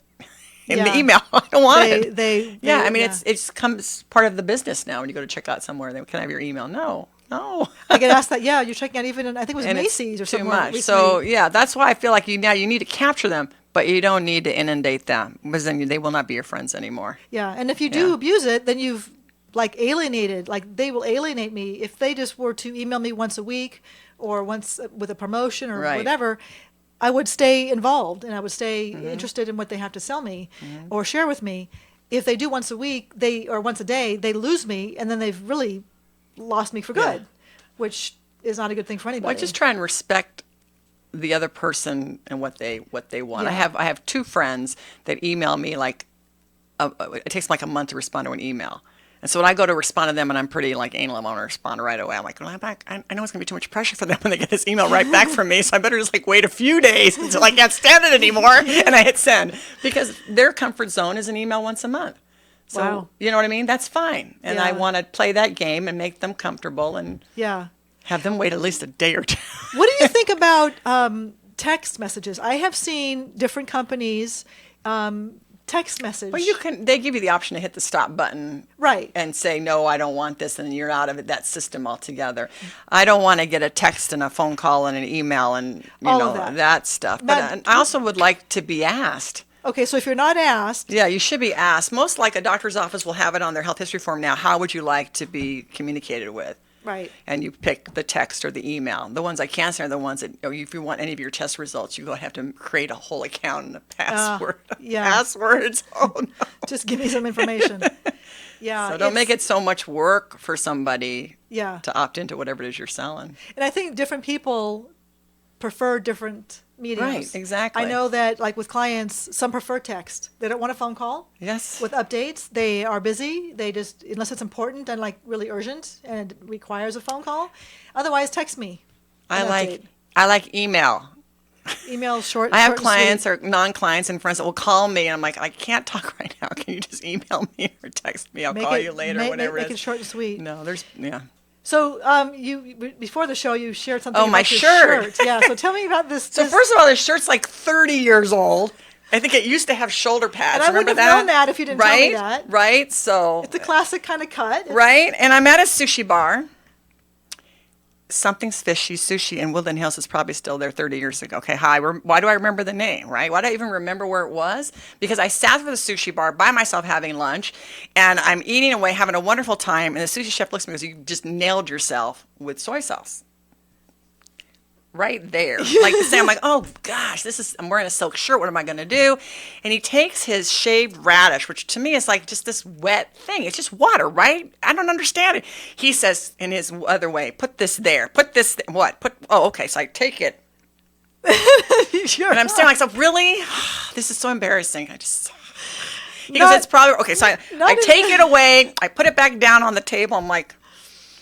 email. I don't want it. It's comes part of the business now. When you go to check out somewhere, can I have your email? No. I get asked that. Yeah, you're checking out even, I think it was Macy's or something. Too much. So, that's why I feel like you need to capture them, but you don't need to inundate them, because then they will not be your friends anymore. Yeah, and if you do abuse it, then you've alienated, they will alienate me. If they just were to email me once a week or once with a promotion or whatever, I would stay involved and I would stay interested in what they have to sell me or share with me. If they do once a week, or once a day, they lose me, and then they've really lost me for good, which is not a good thing for anybody. Well, just try and respect the other person and what they want. Yeah. I have 2 friends that email me it takes them a month to respond to an email. And so when I go to respond to them, and I'm pretty anal, I want to respond right away. I'm like, well, I know it's going to be too much pressure for them when they get this email right back from me. So I better just wait a few days until I can't stand it anymore. And I hit send, because their comfort zone is an email once a month. So, you know what I mean? That's fine. And I want to play that game and make them comfortable and have them wait at least a day or 2. What do you think about text messages? I have seen different companies text message. Well, they give you the option to hit the stop button. Right. And say, no, I don't want this, and you're out of that system altogether. I don't want to get a text and a phone call and an email and that stuff. But I also would like to be asked. Okay, so if you're not asked. Yeah, you should be asked. Most a doctor's office will have it on their health history form now. How would you like to be communicated with? Right. And you pick the text or the email. The ones I can't send are the ones that, if you want any of your test results, you have to create a whole account and a password. Passwords. Oh, no. Just give me some information. So don't make it so much work for somebody to opt into whatever it is you're selling. And I think different people prefer different mediums. Right, exactly. I know that, like with clients, some prefer text. They don't want a phone call. Yes. With updates, they are busy. They just, unless it's important and like really urgent and it requires a phone call. Otherwise, text me. I Update. like email. Email short. I have short and clients sweet. or non-clients and friends that will call me, and I'm like, I can't talk right now. Can you just email me or text me? I'll Make call it- you later, make- whatever make it it is. short and sweet. No, yeah. So, you before the show, you shared something Oh, about my your shirt. Yeah. So tell me about this. So first of all, this shirt's like 30 years old. I think it used to have shoulder pads. And I wouldn't Remember have known that if you didn't tell me that. Right. So. It's a classic kind of cut. Right. And I'm at a sushi bar. Something's Fishy Sushi in Woodland Hills is probably still there 30 years ago. Okay, why do I remember the name, right? Why do I even remember where it was? Because I sat at the sushi bar by myself having lunch, and I'm eating away, having a wonderful time, and the sushi chef looks at me and goes, "You just nailed yourself with soy sauce." Right there. Like the same, I'm like, oh gosh, I'm wearing a silk shirt, what am I gonna do? And he takes his shaved radish, which to me is like just this wet thing. It's just water, right? I don't understand it. He says in his other way, put this there, put this, okay, so I take it. And I'm saying like, so really? This is so embarrassing. He goes, it's probably, okay, so I take it away, I put it back down on the table, I'm like,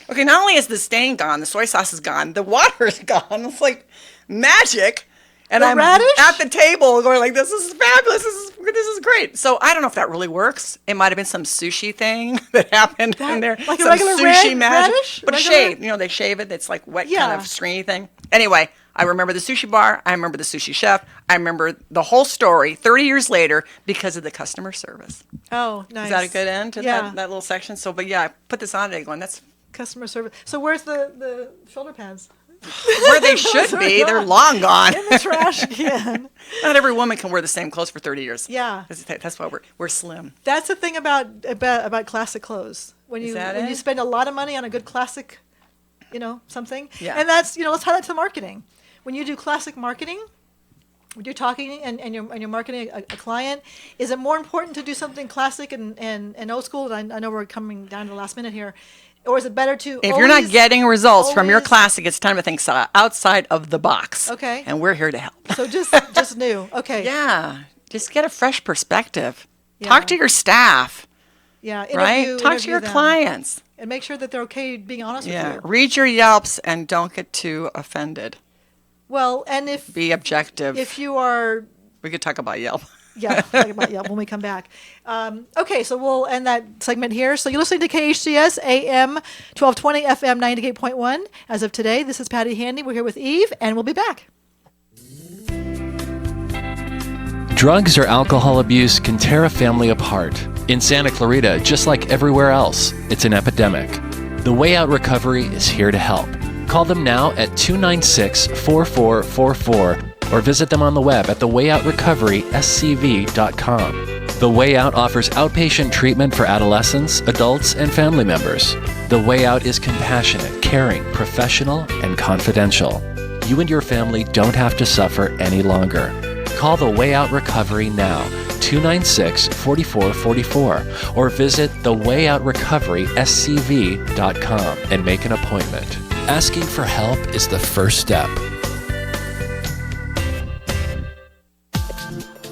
okay, not only is the stain gone, the soy sauce is gone, the water is gone. It's like magic. And I'm radish? at the table going like, this is fabulous. This is great. So I don't know if that really works. It might have been some sushi thing that happened in there. like a some regular sushi magic. radish? But Regular? shaved. They shave it. It's like wet kind Yeah. of stringy thing. Anyway, I remember the sushi bar. I remember the sushi chef. I remember the whole story 30 years later because of the customer service. Oh, nice. Is that a good end to Yeah. that little section? So, but yeah, I put this on today going, that's Customer service. So where's the shoulder pads? where they should be. They're long gone. In the trash can. Not every woman can wear the same clothes for 30 years. Yeah. That's why we're slim. That's the thing about classic clothes. When you spend a lot of money on a good classic, something. Yeah. And that's let's highlight to the marketing. When you do classic marketing, when you're talking and you're marketing a client, is it more important to do something classic and old school? And I know we're coming down to the last minute here. Or is it better to If you're not getting results from your always- classic, it's time to think outside of the box. Okay. And we're here to help. So just new. Okay. Yeah. Just get a fresh perspective. Yeah. Talk to your staff, Yeah. right? Talk to your them. clients. And make sure that they're okay being honest Yeah. with you. Read your Yelps and don't get too offended. Well, and Be objective. if you are We could talk about Yelp. Yeah, talk about when we come back. Okay, so we'll end that segment here. So you're listening to KHTS AM 1220 FM 98.1. As of today, this is Patty Handy. We're here with Eve, and we'll be back. Drugs or alcohol abuse can tear a family apart. In Santa Clarita, just like everywhere else, it's an epidemic. The Way Out Recovery is here to help. Call them now at 296-4444 or visit them on the web at thewayoutrrecoveryscv.com. The Way Out offers outpatient treatment for adolescents, adults, and family members. The Way Out is compassionate, caring, professional, and confidential. You and your family don't have to suffer any longer. Call the Way Out Recovery now, 296-4444, or visit thewayoutrrecoveryscv.com and make an appointment. Asking for help is the first step.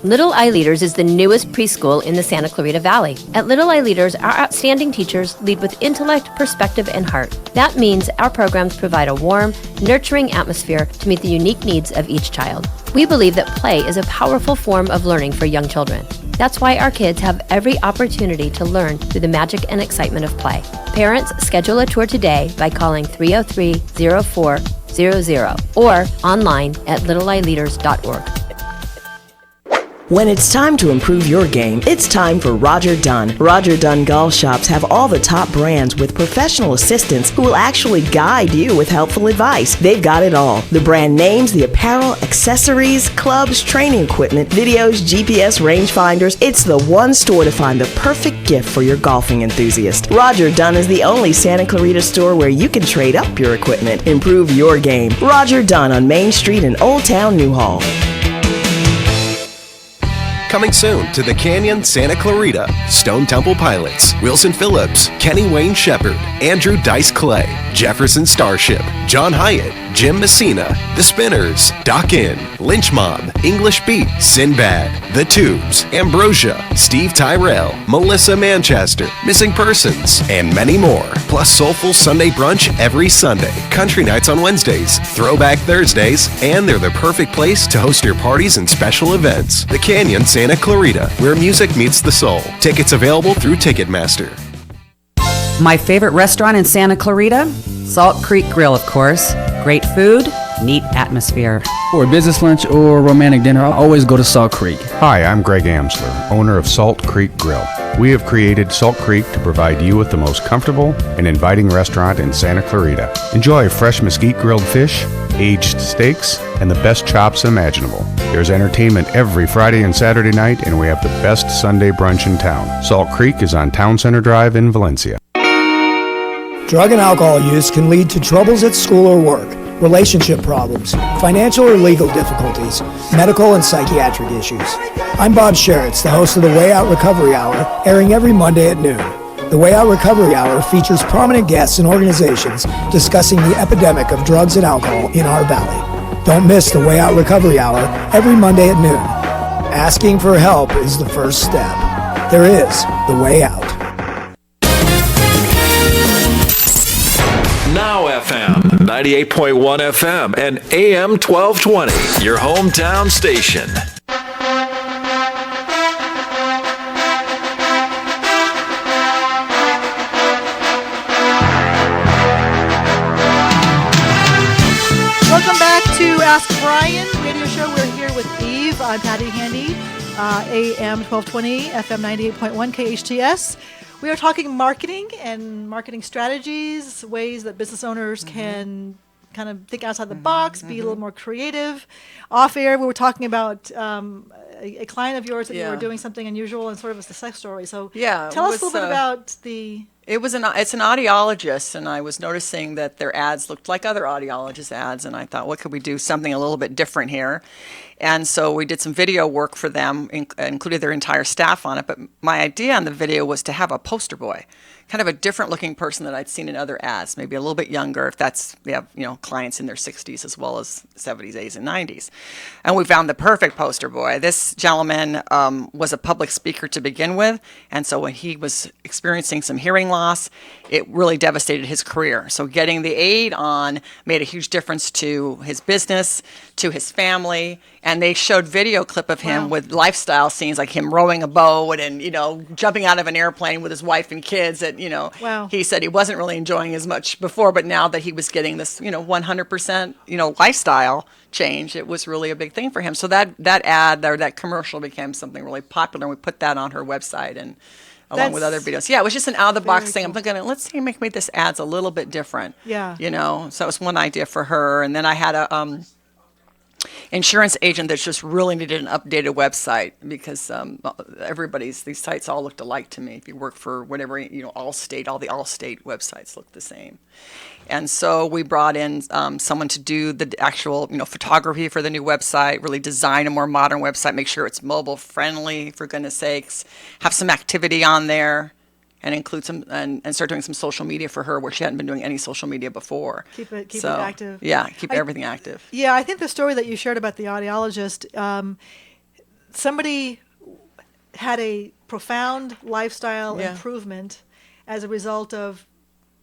Little Eye Leaders is the newest preschool in the Santa Clarita Valley. At Little Eye Leaders, our outstanding teachers lead with intellect, perspective, and heart. That means our programs provide a warm, nurturing atmosphere to meet the unique needs of each child. We believe that play is a powerful form of learning for young children. That's why our kids have every opportunity to learn through the magic and excitement of play. Parents, schedule a tour today by calling 303-0400 or online at littleeyeleaders.org. When it's time to improve your game, it's time for Roger Dunn. Roger Dunn Golf Shops have all the top brands with professional assistants who will actually guide you with helpful advice. They've got it all. The brand names, the apparel, accessories, clubs, training equipment, videos, GPS rangefinders. It's the one store to find the perfect gift for your golfing enthusiast. Roger Dunn is the only Santa Clarita store where you can trade up your equipment. Improve your game. Roger Dunn on Main Street in Old Town Newhall. Coming soon to the Canyon, Santa Clarita, Stone Temple Pilots, Wilson Phillips, Kenny Wayne Shepherd, Andrew Dice Clay, Jefferson Starship, John Hyatt, Jim Messina, The Spinners, Doc Inn, Lynch Mob, English Beat, Sinbad, The Tubes, Ambrosia, Steve Tyrell, Melissa Manchester, Missing Persons, and many more. Plus soulful Sunday brunch every Sunday, country nights on Wednesdays, throwback Thursdays, and they're the perfect place to host your parties and special events. The Canyon, Santa Clarita, where music meets the soul. Tickets available through Ticketmaster. My favorite restaurant in Santa Clarita? Salt Creek Grill, of course. Great food, neat atmosphere. For a business lunch or romantic dinner, I'll always go to Salt Creek. Hi, I'm Greg Amsler, owner of Salt Creek Grill. We have created Salt Creek to provide you with the most comfortable and inviting restaurant in Santa Clarita. Enjoy fresh mesquite grilled fish, aged steaks, and the best chops imaginable. There's entertainment every Friday and Saturday night, and we have the best Sunday brunch in town. Salt Creek is on Town Center Drive in Valencia. Drug and alcohol use can lead to troubles at school or work, relationship problems, financial or legal difficulties, medical and psychiatric issues. I'm Bob Sheritz, the host of the Way Out Recovery Hour, airing every Monday at noon. The Way Out Recovery Hour features prominent guests and organizations discussing the epidemic of drugs and alcohol in our valley. Don't miss the Way Out Recovery Hour every Monday at noon. Asking for help is the first step. There is the way out. Now FM, 98.1 FM, and AM 1220, your hometown station. Welcome back to Ask Brien radio show. We're here with Eve. I'm Patty Handy, AM 1220, FM 98.1 KHTS. We are talking marketing and marketing strategies, ways that business owners can kind of think outside the box, be a little more creative. Off air, we were talking about a client of yours that you were doing something unusual and sort of a success story. So tell us a little bit about the... It's an audiologist, and I was noticing that their ads looked like other audiologist ads, and I thought, what could we do something a little bit different here? And so we did some video work for them, included their entire staff on it. But my idea on the video was to have a poster boy, kind of a different looking person that I'd seen in other ads, maybe a little bit younger, if that's, we have, clients in their 60s as well as 70s, 80s, and 90s. And we found the perfect poster boy. This gentleman was a public speaker to begin with, and so when he was experiencing some hearing loss, it really devastated his career. So getting the aid on made a huge difference to his business, to his family, and they showed video clip of him with lifestyle scenes, like him rowing a boat and, jumping out of an airplane with his wife and kids that, he said he wasn't really enjoying as much before, but now that he was getting this, 100%, lifestyle change, it was really a big thing for him. So that ad or that commercial became something really popular, and we put that on her website and along with other videos. Yeah, it was just an out-of-the-box thing. Cool. I'm thinking, let's see, make this ads a little bit different. Yeah. So it was one idea for her. And then I had a insurance agent that just really needed an updated website because these sites all looked alike to me. If you work for whatever, Allstate, all the Allstate websites look the same. And so we brought in someone to do the actual, photography for the new website, really design a more modern website, make sure it's mobile friendly, for goodness sakes, have some activity on there, and include some and start doing some social media for her where she hadn't been doing any social media before. Keep it active. Yeah, keep everything active. Yeah, I think the story that you shared about the audiologist, somebody had a profound lifestyle improvement as a result of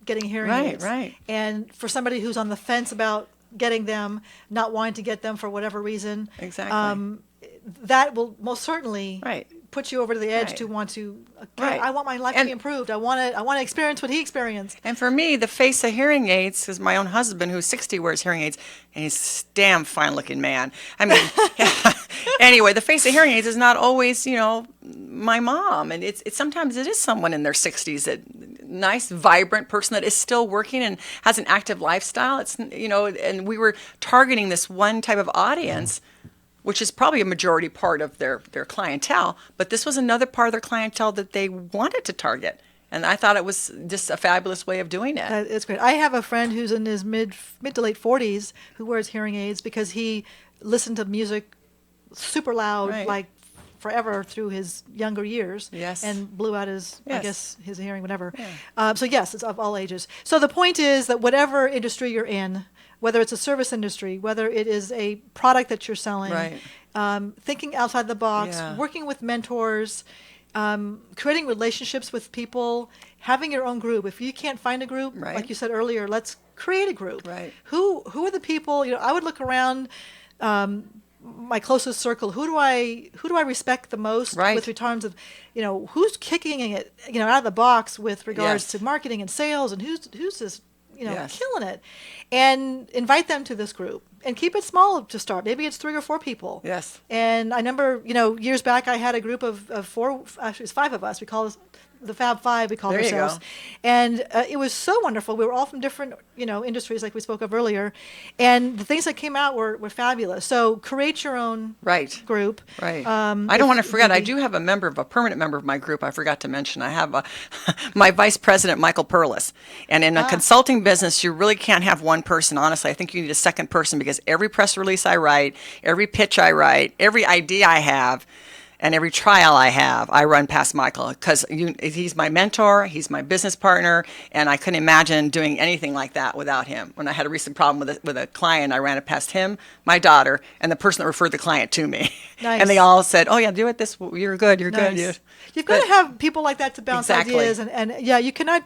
getting hearing aids. Right. And for somebody who's on the fence about getting them, not wanting to get them for whatever reason, exactly, that will most certainly put you over to the edge to want to. I want my life to be improved. I want to experience what he experienced. And for me, the face of hearing aids, because my own husband, who's 60, wears hearing aids, and he's a damn fine-looking man. I mean, anyway, the face of hearing aids is not always, my mom, and it's sometimes it is someone in their 60s, that nice, vibrant person that is still working and has an active lifestyle. It's and we were targeting this one type of audience, which is probably a majority part of their clientele, but this was another part of their clientele that they wanted to target. And I thought it was just a fabulous way of doing it. It's great. I have a friend who's in his mid to late 40s who wears hearing aids because he listened to music super loud, like forever through his younger years. Yes. And blew out his, I Yes. guess, his hearing, whatever. So yes, it's of all ages. So the point is that whatever industry you're in, whether it's a service industry, whether it is a product that you're selling, Right. Thinking outside the box, Yeah. working with mentors, creating relationships with people, having your own group. If you can't find a group, Right. like you said earlier, let's create a group. Right. Who are the people? I would look around my closest circle. Who do I respect the most? Right. With regards of, who's kicking it, out of the box with regards Yes. to marketing and sales, and who's just Yes. killing it, and invite them to this group and keep it small to start. Maybe it's 3 or 4 people. Yes. And I remember, years back, I had a group of 4, actually it's 5 of us. We call us the Fab Five, we call There you ourselves. go. And it was so wonderful. We were all from different, industries like we spoke of earlier. And the things that came out were fabulous. So create your own Right. group. Right. if I don't want to forget, I maybe- do have a permanent member of my group I forgot to mention. I have my vice president, Michael Perlis. And in a consulting business, you really can't have one person, honestly. I think you need a second person because every press release I write, every pitch I write, every idea I have, and every trial I have, I run past Michael because he's my mentor, he's my business partner, and I couldn't imagine doing anything like that without him. When I had a recent problem with a client, I ran it past him, my daughter, and the person that referred the client to me. Nice. And they all said, "Oh yeah, do it this. You're good. You're Nice. good." You've got to have people like that to bounce Exactly. ideas. And yeah, you cannot,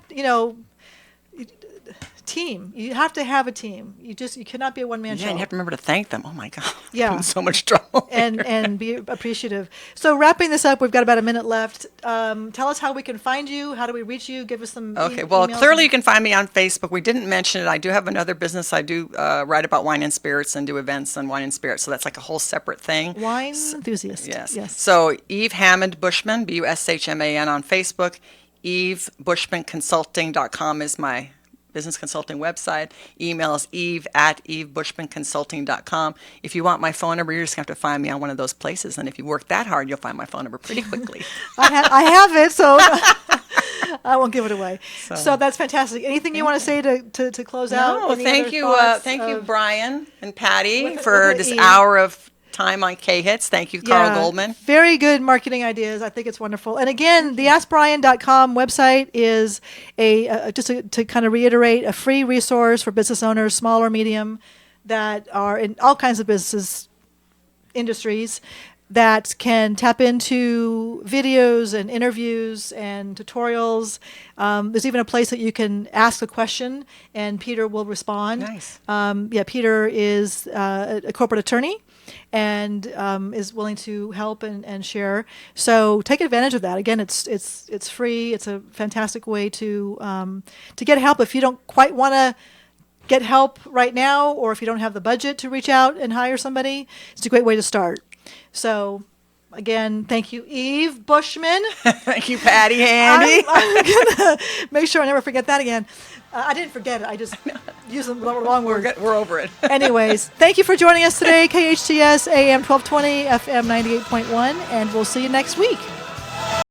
team. You have to have a team. You cannot be a one-man Yeah, show. and you have to remember to thank them. Oh my God. Yeah. I'm in so much trouble. and be appreciative. So wrapping this up, we've got about a minute left. Tell us how we can find you. How do we reach you? Give us some Okay, well, emails. clearly you can find me on Facebook. We didn't mention it. I do have another business. I do write about wine and spirits and do events on wine and spirits. So that's like a whole separate thing. Wine enthusiast. Yes. Yes. So Eve Hammond Bushman, BUSHMAN on Facebook. EveBushmanConsulting.com is my business consulting website. Email is eve@evebushmanconsulting.com. If you want my phone number, you're just going to have to find me on one of those places. And if you work that hard, you'll find my phone number pretty quickly. I have it, so I won't give it away. So that's fantastic. Anything you want to say to close out? No, Any thank other you, thoughts you, of- Brian and Patty, With for the this E. hour of time on K-Hits. Thank you, Carl Yeah, Goldman. Very good marketing ideas. I think it's wonderful. And again, the AskBrien.com website is to kind of reiterate, a free resource for business owners, small or medium, that are in all kinds of business industries, that can tap into videos and interviews and tutorials. There's even a place that you can ask a question and Peter will respond. Nice. Peter is a corporate attorney and is willing to help and share. So take advantage of that. Again, it's free. It's a fantastic way to get help if you don't quite want to get help right now, or if you don't have the budget to reach out and hire somebody. It's a great way to start. So, again, thank you, Eve Bushman. Thank you, Patty Handy. I'm going to make sure I never forget that again. I didn't forget it. I just used the wrong word. We're over it. Anyways, thank you for joining us today. KHTS AM 1220, FM 98.1, and we'll see you next week.